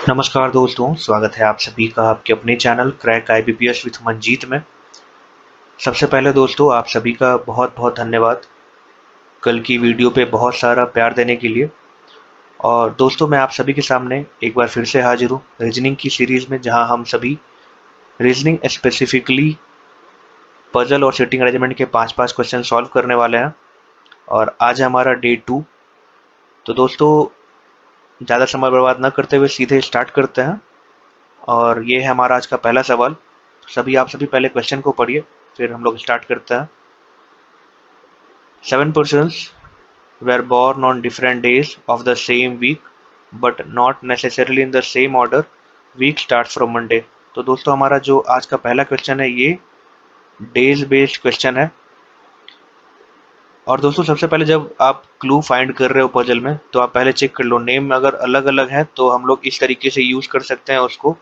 नमस्कार दोस्तों, स्वागत है आप सभी का आपके अपने channel crack IBPS with Manjeet में। सबसे पहले दोस्तों आप सभी का बहुत बहुत धन्यवाद कल की वीडियो पे बहुत सारा प्यार देने के लिए। और दोस्तों मैं आप सभी के सामने एक बार फिर से हाजिर हूँ रीजनिंग की सीरीज़ में, जहाँ हम सभी रीजनिंग स्पेसिफिकली पजल और सिटिंग अरेंजमेंट के 5-5 क्वेश्चन सॉल्व करने वाले हैं। और आज है हमारा डे 2। तो दोस्तों ज़्यादा समय बर्बाद न करते हुए सीधे स्टार्ट करते हैं। और ये है हमारा आज का पहला सवाल। आप सभी पहले क्वेश्चन को पढ़िए, फिर हम लोग स्टार्ट करते हैं। 7 persons were born on different days of the same week but not necessarily in the same order. Week starts from Monday. तो दोस्तों हमारा जो आज का पहला क्वेश्चन है ये डेज बेस्ड क्वेश्चन है। और दोस्तों सबसे पहले जब आप क्लू फाइंड कर रहे हो पजल में, तो आप पहले चेक कर लो नेम अगर अलग अलग है तो हम लोग इस तरीके से यूज कर सकते हैं उसको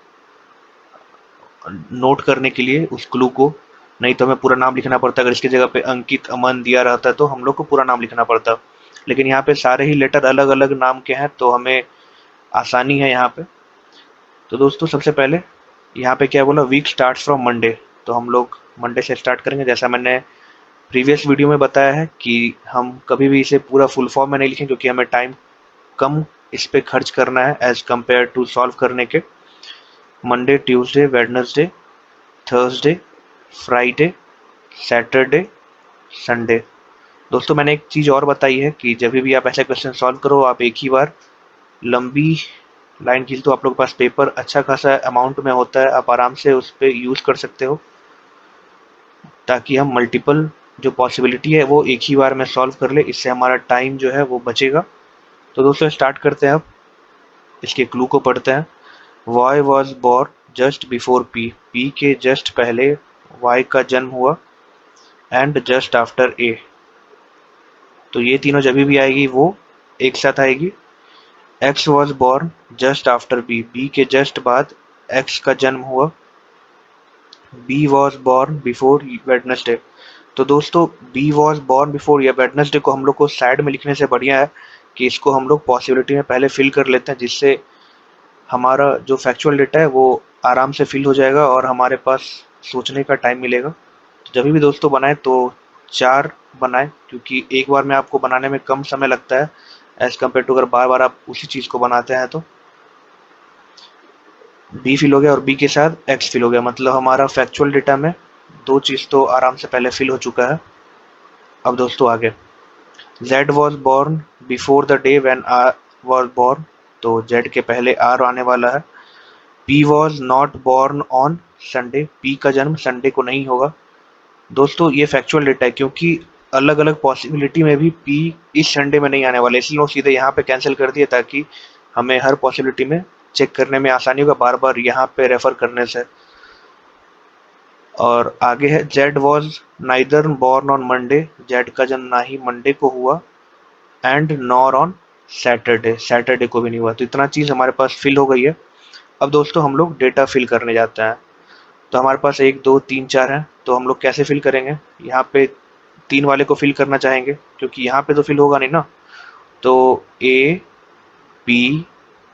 नोट करने के लिए उस क्लू को। नहीं तो हमें पूरा नाम लिखना पड़ता। अगर इसकी जगह पे अंकित अमन दिया रहता तो हम लोग को पूरा नाम लिखना पड़ता। लेकिन यहाँ पे सारे ही लेटर अलग अलग नाम के हैं तो हमें आसानी है यहाँ पे। तो दोस्तों सबसे पहले यहाँ पे क्या बोला, वीक स्टार्ट फ्रॉम मंडे। तो हम लोग मंडे से स्टार्ट करेंगे। जैसा मैंने प्रीवियस वीडियो में बताया है कि हम कभी भी इसे पूरा फुल फॉर्म में नहीं लिखें, क्योंकि हमें टाइम कम इस पे खर्च करना है एज कम्पेयर टू सॉल्व करने के। Monday, Tuesday, Wednesday, Thursday, Friday, Saturday, Sunday. दोस्तों मैंने एक चीज़ और बताई है कि जब भी आप ऐसे क्वेश्चन सॉल्व करो, आप एक ही बार लंबी लाइन खींच दो। आप लोग के पास पेपर अच्छा खासा अमाउंट में होता है, आप आराम से उस पर यूज़ कर सकते हो, ताकि हम मल्टीपल जो पॉसिबिलिटी है वो एक ही बार में सॉल्व कर ले। इससे हमारा टाइम जो है वो बचेगा। तो दोस्तों स्टार्ट करते हैं। अब इसके क्लू को पढ़ते हैं। Why was born just before P. P के जस्ट पहले वाई का जन्म हुआ। And just after a. तो ये तीनों जब भी आएगी वो एक साथ आएगी। X was born just after B. B के जस्ट बाद एक्स का जन्म हुआ। B was born before Wednesday. तो दोस्तों बी वॉज बॉर्न बिफोर या वेडनेसडे को हम लोग को साइड में लिखने से बढ़िया है कि इसको हम लोग पॉसिबिलिटी में पहले फिल कर लेते हैं, जिससे हमारा जो फैक्चुअल डेटा है वो आराम से फिल हो जाएगा और हमारे पास सोचने का टाइम मिलेगा। तो जब भी दोस्तों बनाए तो 4 बनाए, क्योंकि एक बार में आपको बनाने में कम समय लगता है एज कम्पेयर टू अगर बार बार आप उसी चीज़ को बनाते हैं। तो बी फिल हो गया और बी के साथ एक्स फिल हो गया, मतलब हमारा फैक्चुअल डेटा में 2 चीज़ तो आराम से पहले फिल हो चुका है। अब दोस्तों आगे, Z was born before the day when R was born. तो जेड के पहले आर आने वाला है। P was not born on Sunday. P का जन्म संडे को नहीं होगा। दोस्तों ये फैक्चुअल डेटा है, क्योंकि अलग अलग पॉसिबिलिटी में भी पी इस संडे में नहीं आने वाला, इसलिए वो सीधे यहाँ पे कैंसिल कर दिया, ताकि हमें हर पॉसिबिलिटी में चेक करने में आसानी होगा बार बार यहाँ पे रेफर करने से। और आगे है, Z was neither born on Monday. Z का जन्म ना ही मंडे को हुआ। And nor on Saturday. Saturday को भी नहीं हुआ। तो इतना चीज़ हमारे पास फिल हो गई है। अब दोस्तों हम लोग डेटा फिल करने जाते हैं। तो हमारे पास 1 2 3 4 है। तो हम लोग कैसे फिल करेंगे, यहाँ पे 3 वाले को फिल करना चाहेंगे, क्योंकि यहाँ पे तो फिल होगा नहीं ना। तो ए पी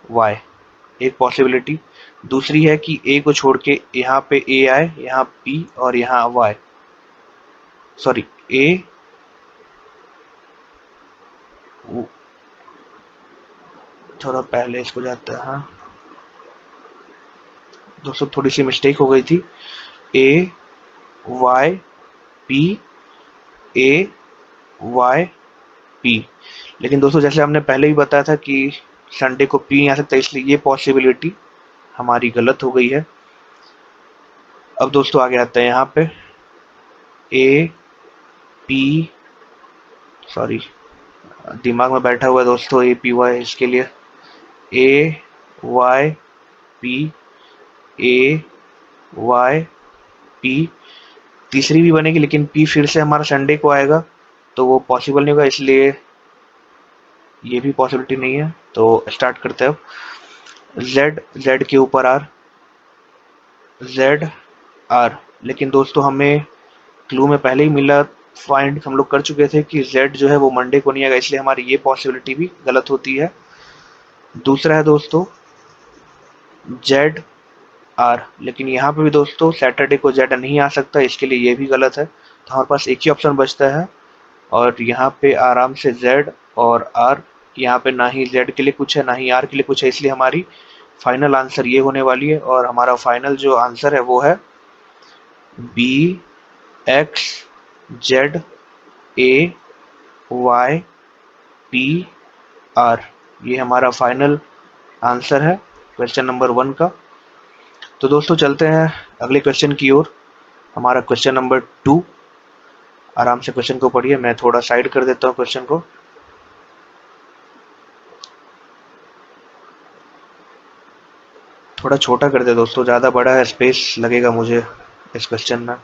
वाई एक पॉसिबिलिटी। दूसरी है कि ए को छोड़ के यहाँ पे ए आए, यहाँ पी और यहाँ वाई, सॉरी ए थोड़ा पहले इसको जाता है। हाँ दोस्तों थोड़ी सी मिस्टेक हो गई थी। ए वाई पी, ए वाई पी। लेकिन दोस्तों जैसे हमने पहले भी बताया था कि संडे को पी नहीं आ सकता, इसलिए ये पॉसिबिलिटी हमारी गलत हो गई है। अब दोस्तों आगे आते हैं यहाँ पे, ए पी, सॉरी दिमाग में बैठा हुआ है दोस्तों ए पी वाई, इसके लिए ए वाई पी, ए वाई पी। तीसरी भी बनेगी, लेकिन पी फिर से हमारा संडे को आएगा तो वो पॉसिबल नहीं होगा, इसलिए ये भी पॉसिबिलिटी नहीं है। तो स्टार्ट करते हैं अब। जेड, जेड के ऊपर आर, जेड आर। लेकिन दोस्तों हमें क्लू में पहले ही मिला, फाइंड हम लोग कर चुके थे कि जेड जो है वो मंडे को नहीं आएगा, इसलिए हमारी ये पॉसिबिलिटी भी गलत होती है। दूसरा है दोस्तों जेड आर, लेकिन यहाँ पे भी दोस्तों सैटरडे को जेड नहीं आ सकता, इसके लिए ये भी गलत है। तो हमारे पास एक ही ऑप्शन बचता है और यहाँ पे आराम से जेड और आर, यहाँ पे ना ही जेड के लिए कुछ है ना ही आर के लिए कुछ है, इसलिए हमारी फाइनल आंसर ये होने वाली है। और हमारा फाइनल जो आंसर है वो है B X Z A Y P R. ये हमारा फाइनल आंसर है क्वेश्चन नंबर 1 का। तो दोस्तों चलते हैं अगले क्वेश्चन की ओर, हमारा क्वेश्चन नंबर 2। आराम से क्वेश्चन को पढ़िए, मैं थोड़ा साइड कर देता हूँ क्वेश्चन को। थोड़ा छोटा कर दे दोस्तों, ज़्यादा बड़ा है, स्पेस लगेगा मुझे इस क्वेश्चन में।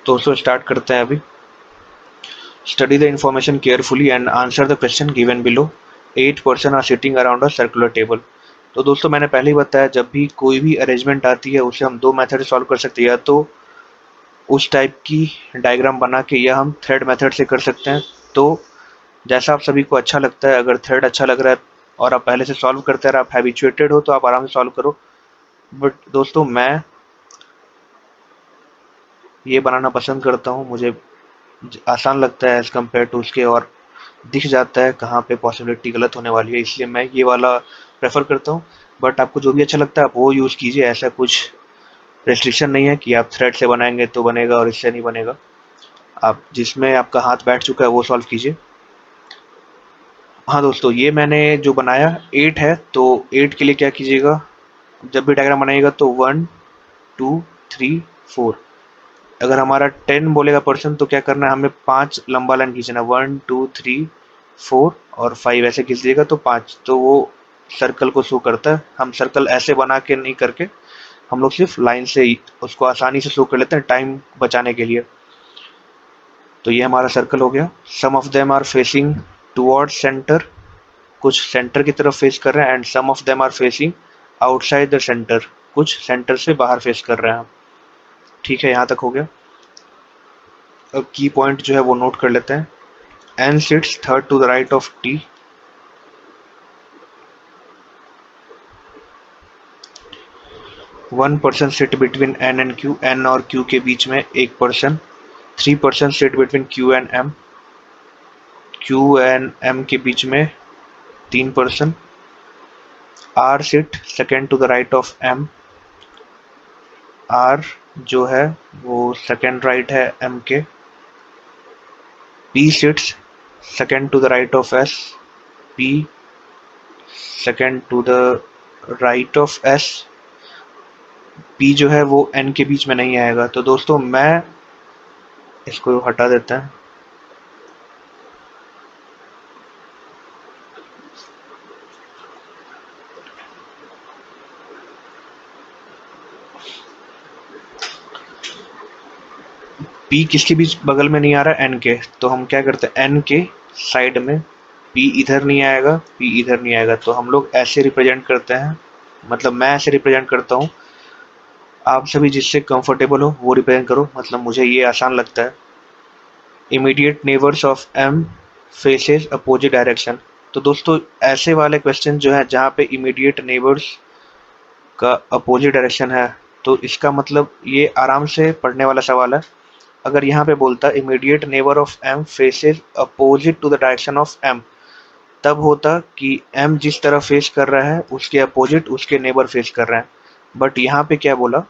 दोस्तों स्टार्ट करते हैं अभी। Study the information carefully and answer the question given below. 8 person are sitting around a circular table. तो दोस्तों मैंने पहले ही बताया, जब भी कोई भी अरेंजमेंट आती है उसे हम दो मेथड से सॉल्व कर सकते हैं, या तो उस टाइप की डायग्राम बना के या हम थ्रेड मेथड से कर सकते हैं। तो जैसा आप सभी को अच्छा लगता है, अगर थ्रेड अच्छा लग रहा है और आप पहले से सॉल्व करते हैं, आप हैबिचुएटेड हो, तो आप आराम से सॉल्व करो। बट दोस्तों मैं ये बनाना पसंद करता हूँ, मुझे आसान लगता है एज़ कम्पेयर टू उसके, और दिख जाता है कहाँ पे पॉसिबिलिटी गलत होने वाली है, इसलिए मैं ये वाला प्रेफर करता हूँ। बट आपको जो भी अच्छा लगता है आप वो यूज़ कीजिए, ऐसा कुछ रेस्ट्रिक्शन नहीं है कि आप थ्रेड से बनाएंगे तो बनेगा और इससे नहीं बनेगा। आप जिसमें आपका हाथ बैठ चुका है वो सॉल्व कीजिए। हाँ दोस्तों, ये मैंने जो बनाया 8 है, तो 8 के लिए क्या कीजिएगा, जब भी डायग्राम बनाइएगा तो 1 2 3 4। अगर हमारा 10 बोलेगा पर्सन तो क्या करना है, हमें 5 लंबा लाइन खींचना, 1 2 3 4 और 5 ऐसे खींच दिएगा तो 5, तो वो सर्कल को शो करता है। हम सर्कल ऐसे बना के नहीं करके हम लोग सिर्फ लाइन से ही उसको आसानी से शो कर लेते हैं टाइम बचाने के लिए। तो ये हमारा सर्कल हो गया। Some of them are facing toward center, कुछ सेंटर की तरफ फेस कर रहे हैं, and some of them are facing outside the center, कुछ सेंटर से बाहर फेस कर रहे हैं। ठीक है, यहाँ तक हो गया। अब की पॉइंट जो है वो नोट कर लेते हैं। N sits third to the right of T. One person sit between N and Q. N और Q के बीच में एक person. 3 person sit between Q and M. Q and M के बीच में 3 person. R sit second to the right of M. R जो है वो second right है M के। P sits second to the right of S. P second to the right of S. P जो है वो N के बीच में नहीं आएगा। तो दोस्तों मैं इसको हटा देते हैं। P किसके बीच बगल में नहीं आ रहा है, N के, तो हम क्या करते हैं, N के साइड में P इधर नहीं आएगा, P इधर नहीं आएगा, तो हम लोग ऐसे रिप्रेजेंट करते हैं, मतलब मैं ऐसे रिप्रेजेंट करता हूँ। आप सभी जिससे कंफर्टेबल हो वो रिप्रेजेंट करो, मतलब मुझे ये आसान लगता है। Immediate neighbours of M faces opposite direction. तो दोस्तों ऐसे वाले क्वेश्चन जो है जहाँ पे इमीडिएट नेबर्स का अपोजिट डायरेक्शन है, तो इसका मतलब ये आराम से पढ़ने वाला सवाल है। अगर यहाँ पे बोलता immediate neighbour of M faces opposite to the direction of M, तब होता कि M जिस तरह फेस कर रहा है उसके अपोजिट उसके नेबर फेस कर रहे हैं। बट यहाँ पे क्या बोला,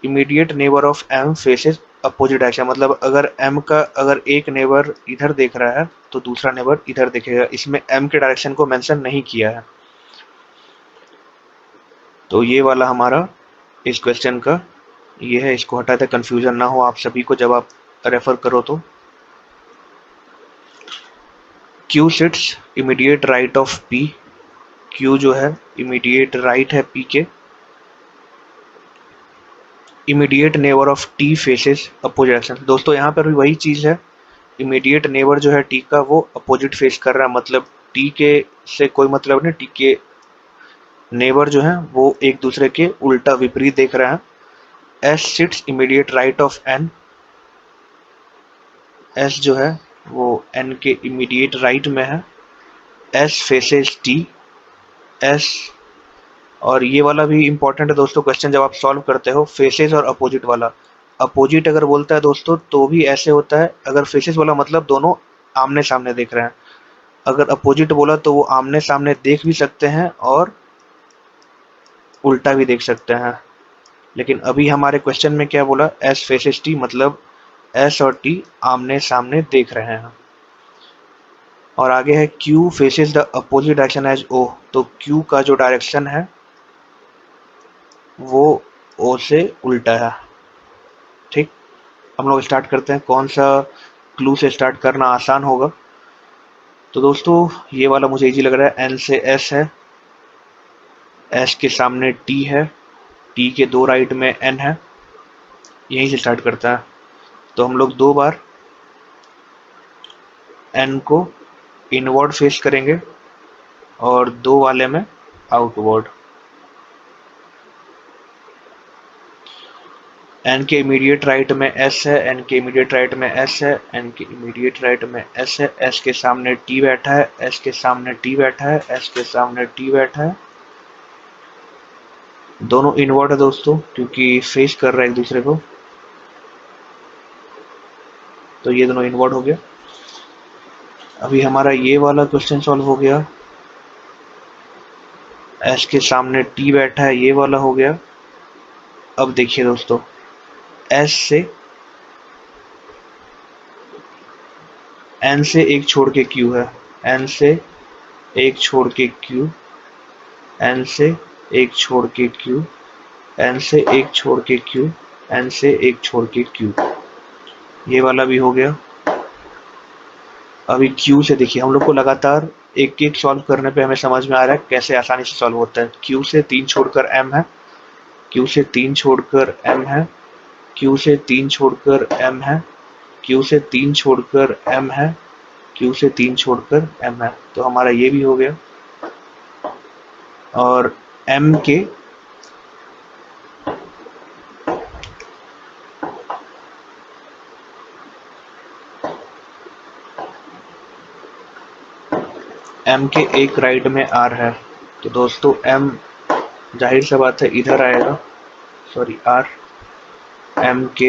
immediate neighbour of M faces opposite direction, मतलब अगर M का अगर एक नेबर इधर देख रहा है तो दूसरा नेबर इधर देखेगा, इसमें M के डायरेक्शन को मेंशन नहीं किया है। तो ये वाला हमारा इस क्वेश्चन का ये है, इसको हटा दे, कंफ्यूजन ना हो आप सभी को जब आप रेफर करो तो। Q sits immediate right of P। Q जो है इमीडिएट राइट है P के। Immediate neighbour of T faces opposite direction. दोस्तों यहाँ पर भी वही चीज़ है, इमीडिएट नेबर जो है T का वो अपोजिट फेस कर रहा है, मतलब T के से कोई मतलब नहीं, T के नेबर जो है वो एक दूसरे के उल्टा विपरीत देख रहे हैं। S sits immediate right of N। S जो है वो N के इमीडिएट राइट में है, S फेसेस T, S। और ये वाला भी इंपॉर्टेंट है दोस्तों, क्वेश्चन जब आप सॉल्व करते हो, फेसेस और अपोजिट वाला। अपोजिट अगर बोलता है दोस्तों तो भी ऐसे होता है, अगर फेसेस वाला मतलब दोनों आमने सामने देख रहे हैं, अगर अपोजिट बोला तो वो आमने सामने देख भी सकते हैं और उल्टा भी देख सकते हैं। लेकिन अभी हमारे क्वेश्चन में क्या बोला, एस फेसेस टी, मतलब एस और टी आमने सामने देख रहे हैं। और आगे है Q faces the opposite direction as O, तो क्यू का जो डायरेक्शन है वो ओ से उल्टा है। ठीक, हम लोग स्टार्ट करते हैं, कौन सा क्लू से स्टार्ट करना आसान होगा। तो दोस्तों ये वाला मुझे इजी लग रहा है, एन से एस है, एस के सामने टी है, टी के दो राइट में एन है, यहीं से स्टार्ट करता है। तो हम लोग दो बार एन को इनवर्ड फेस करेंगे और दो वाले में आउटवर्ड। एन के इमीडिएट राइट में एस है, एन के इमीडिएट राइट में एस है, एन के इमीडिएट राइट में एस है, एस के सामने टी बैठा है, एस के सामने टी बैठा है, एस के सामने टी बैठा है। दोनों इनवर्ड है दोस्तों, क्योंकि फेस कर रहा है एक दूसरे को, तो ये दोनों इनवर्ड हो गया। अभी हमारा ये वाला क्वेश्चन सॉल्व हो गया, एस के सामने टी बैठा है, ये वाला हो गया। अब देखिए दोस्तों, एस से एन से एक छोड़ के क्यू है, एन से एक छोड़ के क्यू, एन से एक छोड़ के क्यू, एन से एक छोड़ के क्यू, एन से एक छोड़ के क्यू, ये वाला भी हो गया। अभी क्यू से देखिए, हम लोग को लगातार एक एक सॉल्व करने पे हमें समझ में आ रहा है कैसे आसानी से सॉल्व होता है। क्यू से तीन छोड़कर एम है, क्यू से तीन छोड़कर एम है, क्यू से तीन छोड़कर एम है, क्यू से तीन छोड़कर एम है, क्यू से तीन छोड़कर एम है, तो हमारा ये भी हो गया। और एम के एम के एक राइट में आर है, तो दोस्तों एम जाहिर सी बात है इधर आएगा, सॉरी आर, एम के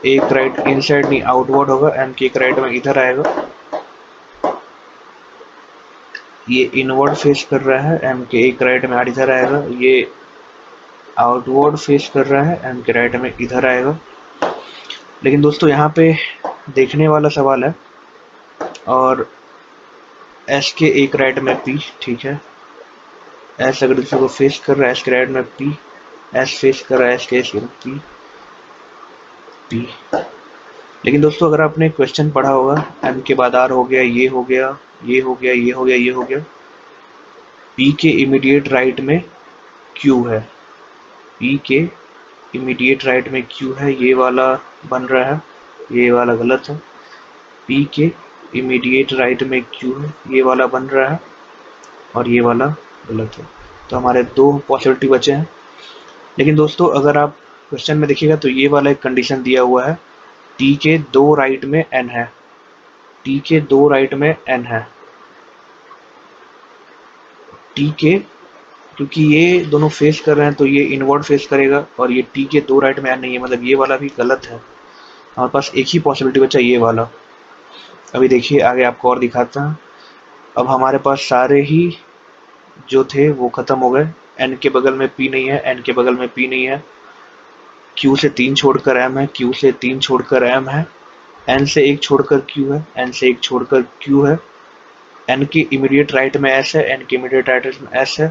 एक राइट इनसाइड नहीं आउटवर्ड होगा, एम के एक राइट में इधर आएगा, ये इनवर्ड फेस कर रहा है, एम के एक राइट में आर इधर आएगा, ये आउटवर्ड फेस कर रहा है, एम के राइट में इधर आएगा। लेकिन दोस्तों यहाँ पे देखने वाला सवाल है, और एस के एक राइट में पी, ठीक है, एस अगर दूसरे को फेस कर रहा है, एस के राइट में पी, एस फेस कर रहा है एस के पी, पी। लेकिन दोस्तों अगर आपने क्वेश्चन पढ़ा होगा, एम के बाद आर हो गया, ये हो गया, ये हो गया, ये हो गया, ये हो गया, पी के इमीडिएट राइट में क्यू है, पी के इमीडिएट राइट में क्यू है, ये वाला बन रहा है, ये वाला गलत है, पी के इमीडिएट राइट में क्यू है, ये वाला बन रहा है, और ये वाला गलत है। तो हमारे दो पॉसिबिलिटी बचे हैं। लेकिन दोस्तों अगर आप क्वेश्चन में देखिएगा तो ये वाला एक कंडीशन दिया हुआ है, टी के दो राइट में एन है, टी के दो राइट में एन है, टी के, क्योंकि ये दोनों फेस कर रहे हैं तो ये इनवर्ड फेस करेगा, और ये टी के दो राइट में एन नहीं है, मतलब ये वाला भी गलत है। हमारे पास एक ही पॉसिबिलिटी बचा, ये वाला। अभी देखिए आगे आपको और दिखाता हूँ। अब हमारे पास सारे ही जो थे वो खत्म हो गए, एन के बगल में पी नहीं है, एन के बगल में पी नहीं है, क्यू से तीन छोड़कर एम है, क्यू से तीन छोड़कर एम है, एन से एक छोड़कर क्यू है, एन से एक छोड़कर क्यू है, एन के इमीडिएट राइट में एस है, एन के इमीडिएट राइट में एस है,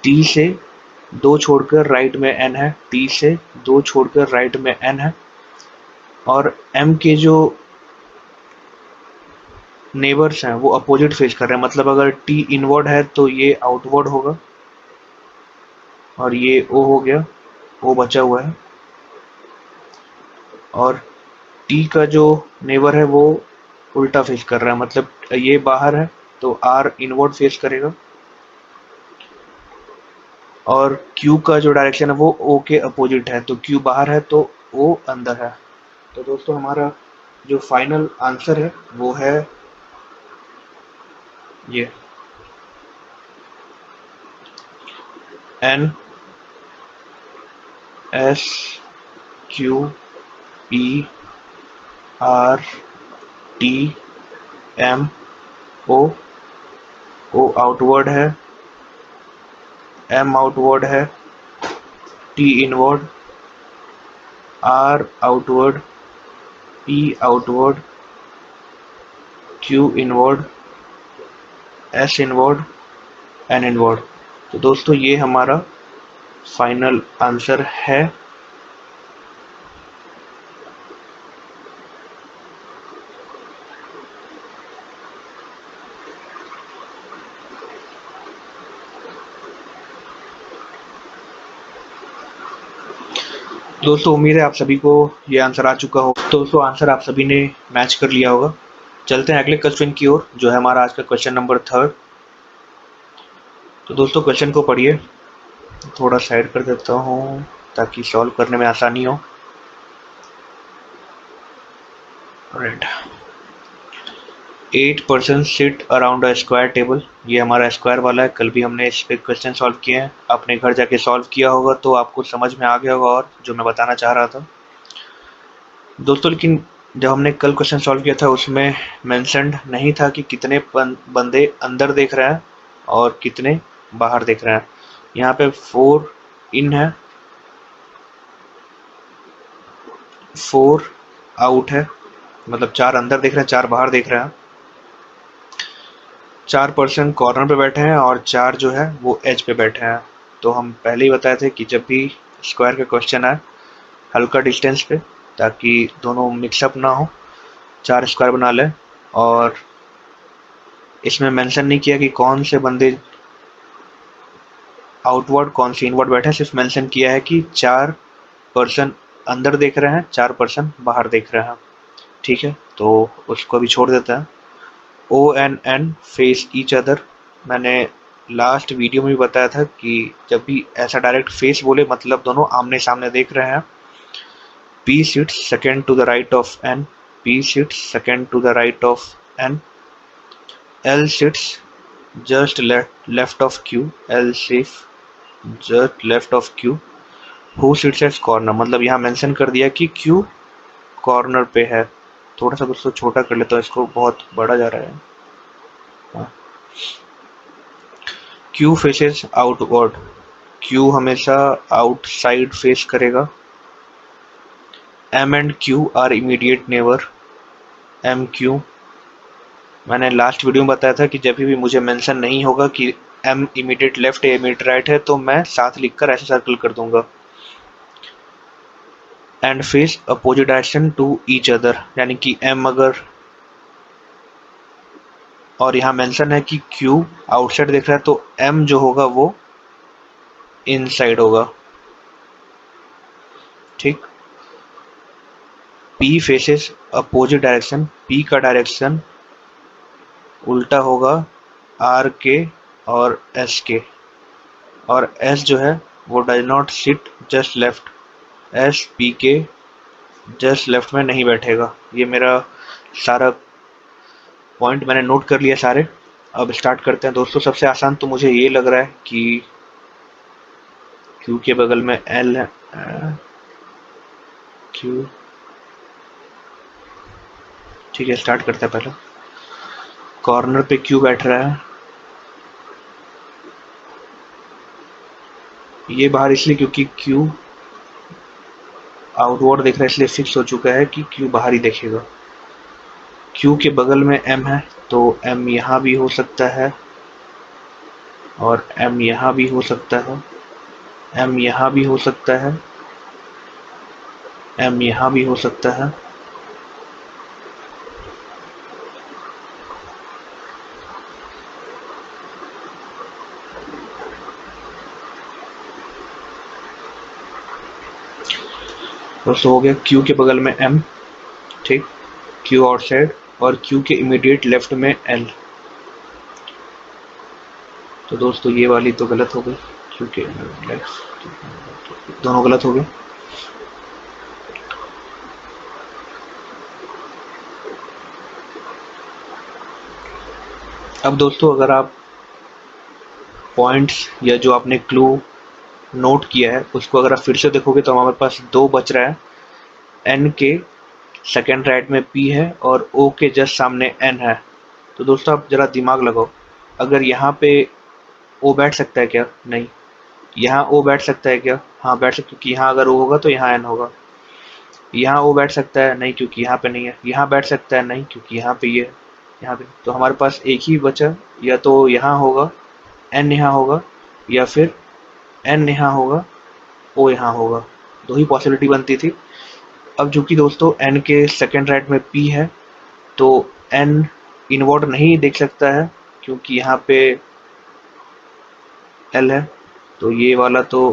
टी से दो छोड़कर राइट में एन है, टी से दो छोड़कर राइट में एन है, और एम के जो नेबर्स हैं वो अपोजिट फेस कर रहे हैं, मतलब अगर टी इनवर्ड है तो ये आउटवर्ड होगा, और ये ओ हो गया, ओ बचा हुआ है, और टी का जो नेबर है वो उल्टा फेस कर रहा है, मतलब ये बाहर है तो आर इनवर्ड फेस करेगा, और क्यू का जो डायरेक्शन है वो ओ के अपोजिट है, तो क्यू बाहर है तो ओ अंदर है। तो दोस्तों हमारा जो फाइनल आंसर है वो है ये NSQPRTMO। O आउटवर्ड है, M आउटवर्ड है, T inward, R outward, P outward, Q inward, S inward, N inward. तो दोस्तों ये हमारा फाइनल आंसर है। दोस्तों उम्मीद है आप सभी को ये आंसर आ चुका हो। तो दोस्तों आंसर आप सभी ने मैच कर लिया होगा। चलते हैं अगले क्वेश्चन की ओर, जो है हमारा आज का क्वेश्चन नंबर 3। तो दोस्तों क्वेश्चन को पढ़िए, थोड़ा साइड कर देता हूँ ताकि सॉल्व करने में आसानी हो। Right, 8 person sit around a square table. ये हमारा स्क्वायर वाला है, कल भी हमने इस पे क्वेश्चन सॉल्व किए हैं। अपने घर जाके सॉल्व किया होगा तो आपको समझ में आ गया होगा और जो मैं बताना चाह रहा था दोस्तों। लेकिन जब हमने कल क्वेश्चन सॉल्व किया था उसमें मेंशन्ड नहीं था कि कितने बंदे अंदर देख रहे हैं और कितने बाहर देख रहे हैं। यहाँ पे 4 इन है, 4 आउट है, मतलब 4 अंदर देख रहे हैं, 4 बाहर देख रहे हैं। 4 पर्सन कॉर्नर पे बैठे हैं और 4 जो है वो एज पे बैठे हैं। तो हम पहले ही बताए थे कि जब भी स्क्वायर का क्वेश्चन आए हल्का डिस्टेंस पे, ताकि दोनों मिक्सअप ना हो, 4 स्क्वायर बना लें। और इसमें मेंशन नहीं किया कि कौन से बंदे आउटवर्ड कौन से इनवर्ड बैठे हैं, सिर्फ मेंशन किया है कि 4 पर्सन अंदर देख रहे हैं, 4 पर्सन बाहर देख रहे हैं। ठीक है, तो उसको अभी छोड़ देते हैं। O and N face each other. मैंने लास्ट वीडियो में भी बताया था कि जब भी ऐसा डायरेक्ट फेस बोले मतलब दोनों आमने सामने देख रहे हैं। P sits second to the right of N, P sits second to the right of N, L sits just left of Q, L sits just left of Q, who sits as corner। मतलब यहाँ mention कर दिया कि Q corner पे है। थोड़ा सा दोस्तों छोटा कर लेता हूँ इसको, बहुत बड़ा जा रहा है। Q फेसेस आउटवर्ड, Q हमेशा आउटसाइड फेस करेगा। M and Q are immediate neighbour, M Q। मैंने लास्ट वीडियो में बताया था कि जब भी मुझे मेंशन नहीं होगा कि M इमीडिएट लेफ्ट है इमीडिएट राइट है तो मैं साथ लिखकर ऐसे सर्कल कर दूंगा। And face opposite direction to each other, यानी कि M अगर, और यहाँ मेंशन है कि Q आउटसाइड देख रहा है तो M जो होगा वो इनसाइड होगा। ठीक, P faces opposite direction, P का डायरेक्शन उल्टा होगा R के और S के, और S जो है वो does not sit just left, S P के जस्ट लेफ्ट में नहीं बैठेगा। ये मेरा सारा पॉइंट मैंने नोट कर लिया सारे। अब स्टार्ट करते हैं दोस्तों। सबसे आसान तो मुझे ये लग रहा है कि Q के बगल में L है, Q। ठीक है, स्टार्ट करते हैं। पहले कॉर्नर पे Q बैठ रहा है, ये बाहर इसलिए क्योंकि Q आउटवर्ड देख रहा है, इसलिए फिक्स हो चुका है कि Q बाहर ही देखेगा। Q के बगल में M है तो M यहाँ भी हो सकता है और M यहाँ भी हो सकता है, M यहाँ भी हो सकता है, M यहाँ भी हो सकता है। दोस्तों हो गया Q के बगल में M, ठीक, Q आउटसाइड, और Q के इमीडिएट लेफ्ट में L। तो दोस्तों ये वाली तो गलत हो गई, Q के दोनों गलत हो गए। अब दोस्तों अगर आप पॉइंट्स या जो आपने क्लू नोट किया है उसको अगर आप फिर से देखोगे तो हमारे पास 2 बच रहा है। एन के सेकेंड राइट में पी है और ओ के जस्ट सामने एन है। तो दोस्तों आप जरा दिमाग लगाओ, अगर यहाँ पे ओ बैठ सकता है क्या? नहीं। यहाँ ओ बैठ सकता है क्या? हाँ बैठ सकता है, क्योंकि यहाँ अगर ओ होगा तो यहाँ एन होगा। यहाँ ओ बैठ सकता है? नहीं, क्योंकि यहाँ पे नहीं है। यहाँ बैठ सकता है? नहीं, क्योंकि यहाँ पे ये है। यहाँ पे तो हमारे पास एक ही बचा, या तो यहाँ होगा, एन यहाँ होगा, या फिर एन यहाँ होगा, ओ यहाँ होगा। 2 ही पॉसिबिलिटी बनती थी। अब चूंकि दोस्तों एन के सेकेंड राइट में पी है तो एन इनवर्ड नहीं देख सकता है, क्योंकि यहाँ पे एल है। तो ये वाला तो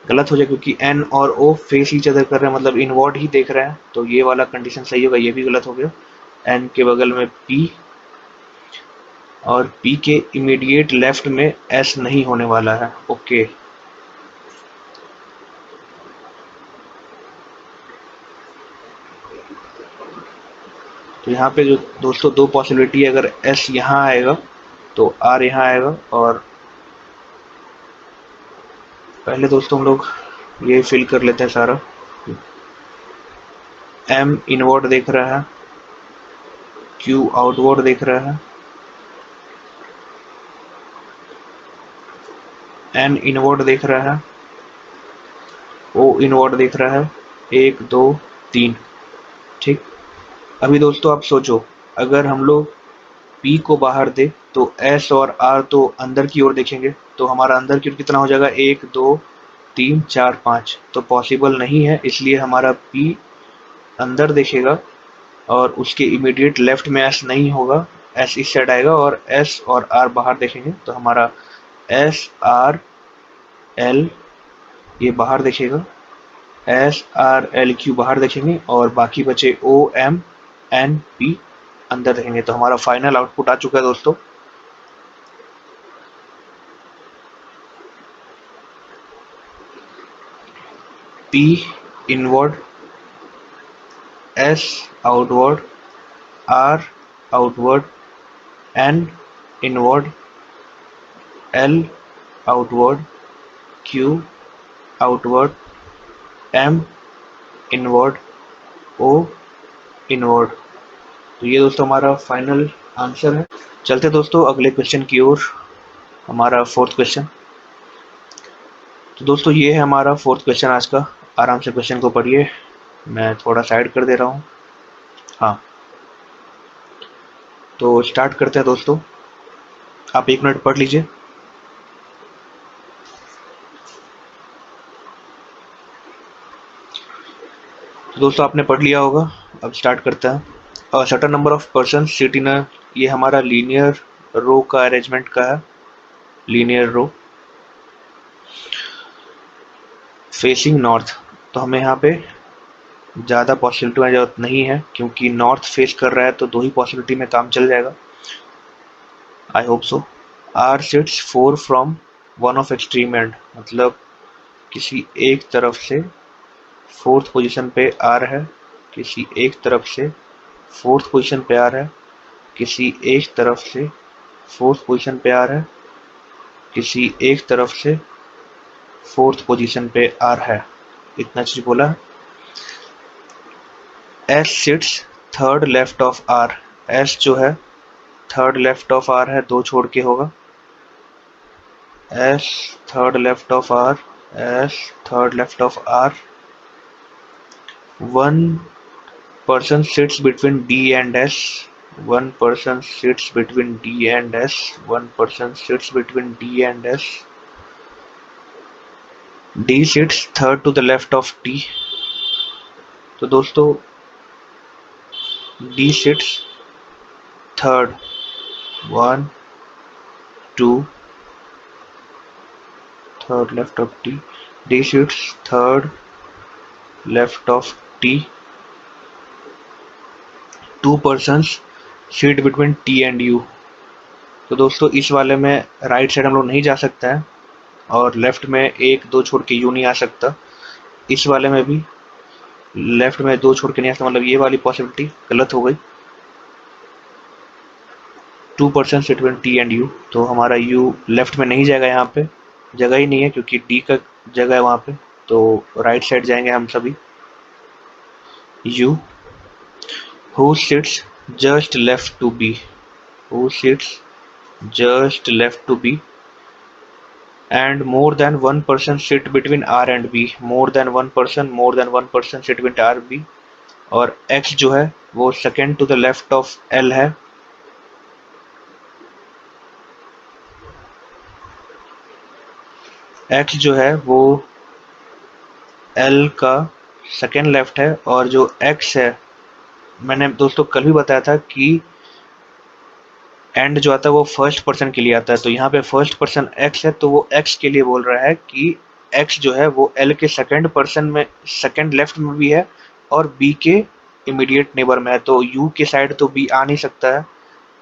गलत हो जाए, क्योंकि एन और ओ फेस ईच अदर कर रहे हैं, मतलब इनवर्ड ही देख रहे हैं। तो ये वाला कंडीशन सही होगा, ये भी गलत हो गया। एन के बगल में पी और पी के इमीडिएट लेफ्ट में एस नहीं होने वाला है। ओके, तो यहाँ पे जो दोस्तों 2 पॉसिबिलिटी है, अगर एस यहाँ आएगा तो आर यहाँ आएगा। और पहले दोस्तों हम लोग ये फिल कर लेते हैं सारा। एम इनवर्ड देख रहा है, क्यू आउटवर्ड देख रहा है, एन इनवर्ड देख रहा है, ओ इनवर्ड देख रहा है। 1 2 3, ठीक। अभी दोस्तों आप सोचो, अगर हम लोग पी को बाहर दे तो एस और आर तो अंदर की ओर देखेंगे, तो हमारा अंदर की ओर कितना हो जाएगा? 1 2 3 4 5। तो पॉसिबल नहीं है, इसलिए हमारा पी अंदर देखेगा और उसके इमीडिएट लेफ्ट में एस नहीं होगा, एस इस साइड आएगा और एस और आर बाहर देखेंगे। तो हमारा एस आर एल ये बाहर देखेगा, एस आर एल क्यू बाहर देखेंगे और बाकी बचे ओ एम एन पी अंदर देखेंगे। तो हमारा फाइनल आउटपुट आ चुका है दोस्तों। P inward, S outward, R outward, N inward, L outward, Q outward, M inward, O inward. तो ये दोस्तों हमारा फाइनल आंसर है। चलते दोस्तों अगले क्वेश्चन की ओर, हमारा 4th क्वेश्चन। तो दोस्तों ये है हमारा 4th क्वेश्चन आज का। आराम से क्वेश्चन को पढ़िए, मैं थोड़ा साइड कर दे रहा हूँ। हाँ, तो स्टार्ट करते हैं दोस्तों। आप 1 मिनट पढ़ लीजिए। तो दोस्तों आपने पढ़ लिया होगा, अब स्टार्ट करते हैं। A certain number of person sit in a, ये हमारा लीनियर रो का अरेंजमेंट का है, लीनियर रो फेसिंग नॉर्थ। तो हमें यहाँ पे ज़्यादा पॉसिबिलिटी में जरूरत नहीं है, क्योंकि नॉर्थ फेस कर रहा है तो 2 ही पॉसिबिलिटी में काम चल जाएगा। I hope so. R sits 4 from one of extreme end, मतलब किसी एक तरफ से 4th पोजीशन पे आर है, किसी एक तरफ से 4th पोजीशन पे आर है, किसी एक तरफ से 4th पोजीशन पे आर है, किसी एक तरफ से 4th पोजीशन पे आर है। इतना चीज बोला। S sits third left of R, S जो है थर्ड लेफ्ट ऑफ आर है, 2 छोड़ के होगा। S third left of R, S third left of R. 1 person sits between D and S, 1 person sits between D and S, 1 person sits between D and S. D sits third to the left of T. तो दोस्तों D sits third, 1 2 third left of T. D sits third left of T. 2 persons sit between T and U. तो दोस्तों इस वाले में right side हम लोग नहीं जा सकता है और लेफ्ट में 1 2 छोड़ के यू नहीं आ सकता। इस वाले में भी लेफ्ट में 2 छोड़ के नहीं आ सकता, मतलब ये वाली पॉसिबिलिटी गलत हो गई। 2% sit between T and you, तो हमारा यू लेफ्ट में नहीं जाएगा, यहाँ पे जगह ही नहीं है क्योंकि डी का जगह है वहाँ पे, तो राइट साइड जाएंगे हम सभी। U who sits just left to B, who sits just left to B, and more than one person sit between R and B, more than one person sit between R B, और X जो है वो second to the left of L है, X जो है वो L का second left है, और जो X है, मैंने दोस्तों कल भी बताया था कि एंड जो आता है वो फर्स्ट पर्सन के लिए आता है, तो यहाँ पे फर्स्ट पर्सन X है, तो वो X के लिए बोल रहा है कि X जो है वो L के सेकंड पर्सन में, सेकंड लेफ्ट में भी है और B के इमीडिएट नेबर में है, तो U के साइड तो B आ नहीं सकता है,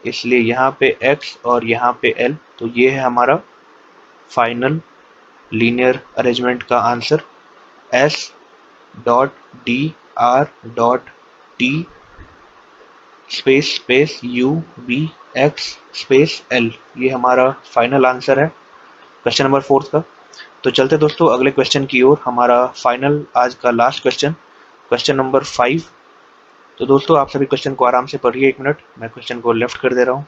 इसलिए यहाँ पे X और यहाँ पे L, तो ये है हमारा फाइनल लीनियर अरेंजमेंट का answer, S dot D R dot T space space U B X space L, ये हमारा फाइनल आंसर है क्वेश्चन नंबर 4 का। तो चलते दोस्तों अगले क्वेश्चन की ओर, हमारा फाइनल आज का लास्ट क्वेश्चन, क्वेश्चन नंबर 5। तो दोस्तों आप सभी क्वेश्चन को आराम से पढ़िए, 1 मिनट मैं क्वेश्चन को लेफ्ट कर दे रहा हूँ।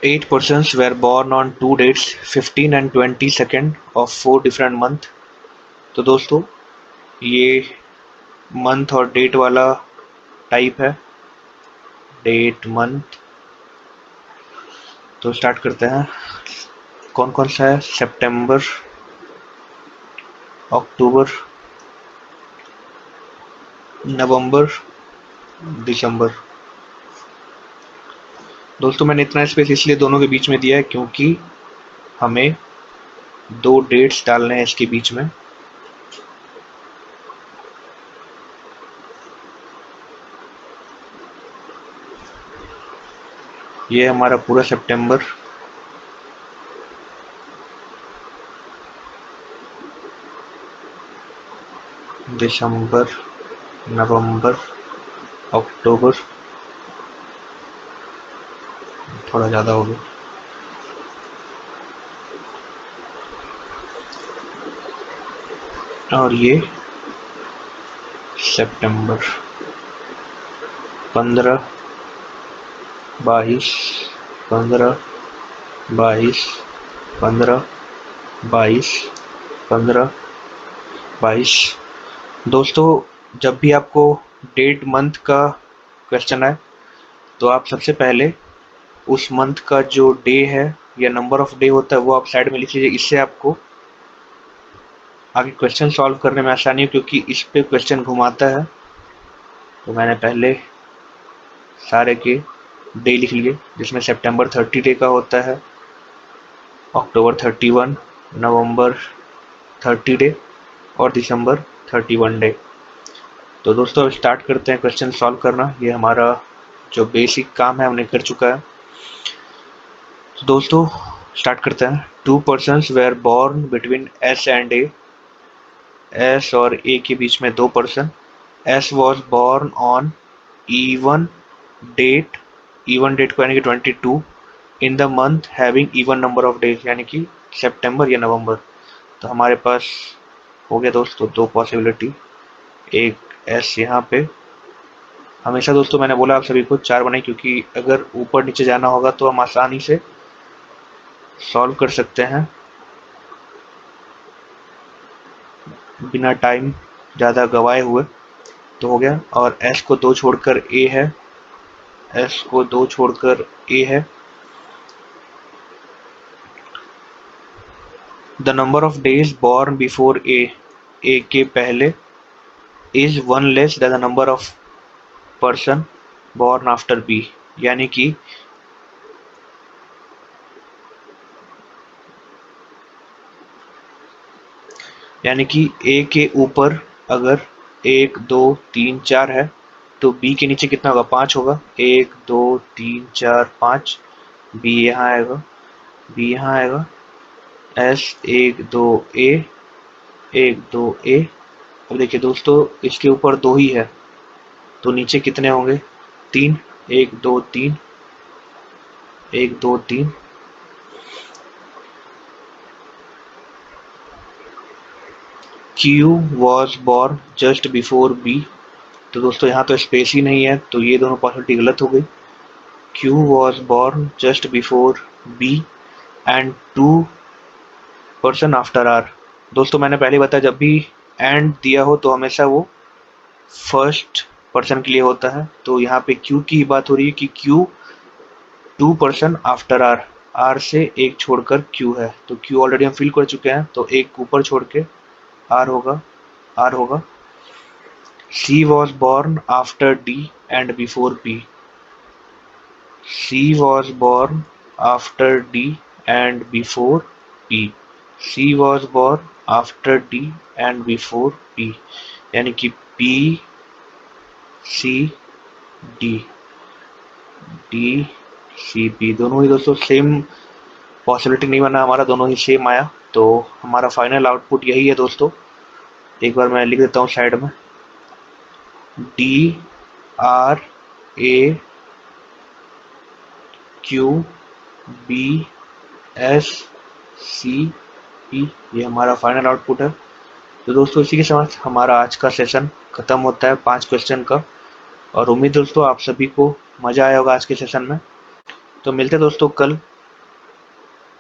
Eight persons were born on 2 dates 15 and 22nd of 4 different month। तो दोस्तों ये मंथ और डेट वाला टाइप है, डेट मंथ। तो स्टार्ट करते हैं, कौन कौन सा है, सितंबर, अक्टूबर, नवंबर, दिसंबर। दोस्तों मैंने इतना स्पेस इसलिए दोनों के बीच में दिया है क्योंकि हमें 2 डेट्स डालने हैं इसके बीच में। ये हमारा पूरा सितंबर, दिसंबर, नवंबर, अक्टूबर, थोड़ा ज़्यादा हो गया, और ये सितंबर। 15, 22, 15, 22, 15, 22, 15, 22। दोस्तों जब भी आपको डेट मंथ का क्वेश्चन आए तो आप सबसे पहले उस मंथ का जो डे है या नंबर ऑफ डे होता है वो आप साइड में लिख लीजिए, इससे आपको आगे क्वेश्चन सॉल्व करने में आसानी है, क्योंकि इस पे क्वेश्चन घुमाता है। तो मैंने पहले सारे के डे लिख लिए, जिसमें सितंबर 30 डे का होता है, अक्टूबर 31, नवंबर 30 डे और दिसंबर 31 डे। तो दोस्तों अब स्टार्ट करते हैं क्वेश्चन सॉल्व करना, ये हमारा जो बेसिक काम है हमने कर चुका है। तो दोस्तों स्टार्ट करते हैं। 2 persons were born between S and A, S और A के बीच में 2 person. S was born on even date, even date को यानी कि 22 in the month having even number of days, यानी कि सितंबर या नवंबर। तो हमारे पास हो गया दोस्तों 2 पॉसिबिलिटी, एक S यहाँ पे। हमेशा दोस्तों मैंने बोला आप सभी को 4 बनाए, क्योंकि अगर ऊपर नीचे जाना होगा तो हम आसानी से सॉल्व कर सकते हैं बिना टाइम ज़्यादा गवाए हुए। तो हो गया, और S को 2 छोड़कर A है, S को 2 छोड़कर A है। The number of days born before A के पहले is 1 less than the number of person born after B, यानी कि A के ऊपर अगर 1, 2, 3, 4 है तो B के नीचे कितना होगा, 5 होगा। 1, 2, 3, 4, 5, B यहाँ आएगा, B यहाँ आएगा, एस 1 2 ए 1 2 ए। अब देखिए दोस्तों इसके ऊपर 2 ही है तो नीचे कितने होंगे 3 1 2 3 1 2 3। Q was born just before B। तो दोस्तों यहाँ तो स्पेस ही नहीं है तो ये दोनों पॉसिबिलिटी गलत हो गई। Q was born just before B and 2 person after R। दोस्तों मैंने पहले बताया जब भी एंड दिया हो तो हमेशा वो फर्स्ट पर्सन के लिए होता है। तो यहाँ पे Q की बात हो रही है कि Q 2 person after R। R से एक छोड़कर Q है तो Q ऑलरेडी हम फिल कर चुके हैं तो एक ऊपर छोड़ के R होगा। R होगा। C was born after D and before P। C was born after D and before P। C was born after D and before P यानी कि P C D D C P दोनों ही दोस्तों same possibility नहीं बना हमारा, दोनों ही same आया तो हमारा फाइनल आउटपुट यही है दोस्तों। एक बार मैं लिख देता हूँ साइड में DRAQBSCP ये हमारा फाइनल आउटपुट है। तो दोस्तों इसी के साथ हमारा आज का सेशन खत्म होता है 5 क्वेश्चन का। और उम्मीद दोस्तों आप सभी को मजा आया होगा आज के सेशन में। तो मिलते दोस्तों कल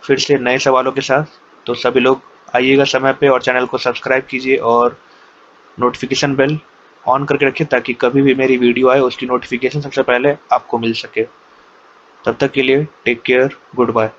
फिर से नए सवालों के साथ। तो सभी लोग आइएगा समय पे और चैनल को सब्सक्राइब कीजिए और नोटिफिकेशन बेल ऑन करके रखिए ताकि कभी भी मेरी वीडियो आए उसकी नोटिफिकेशन सबसे पहले आपको मिल सके। तब तक के लिए टेक केयर, गुड बाय।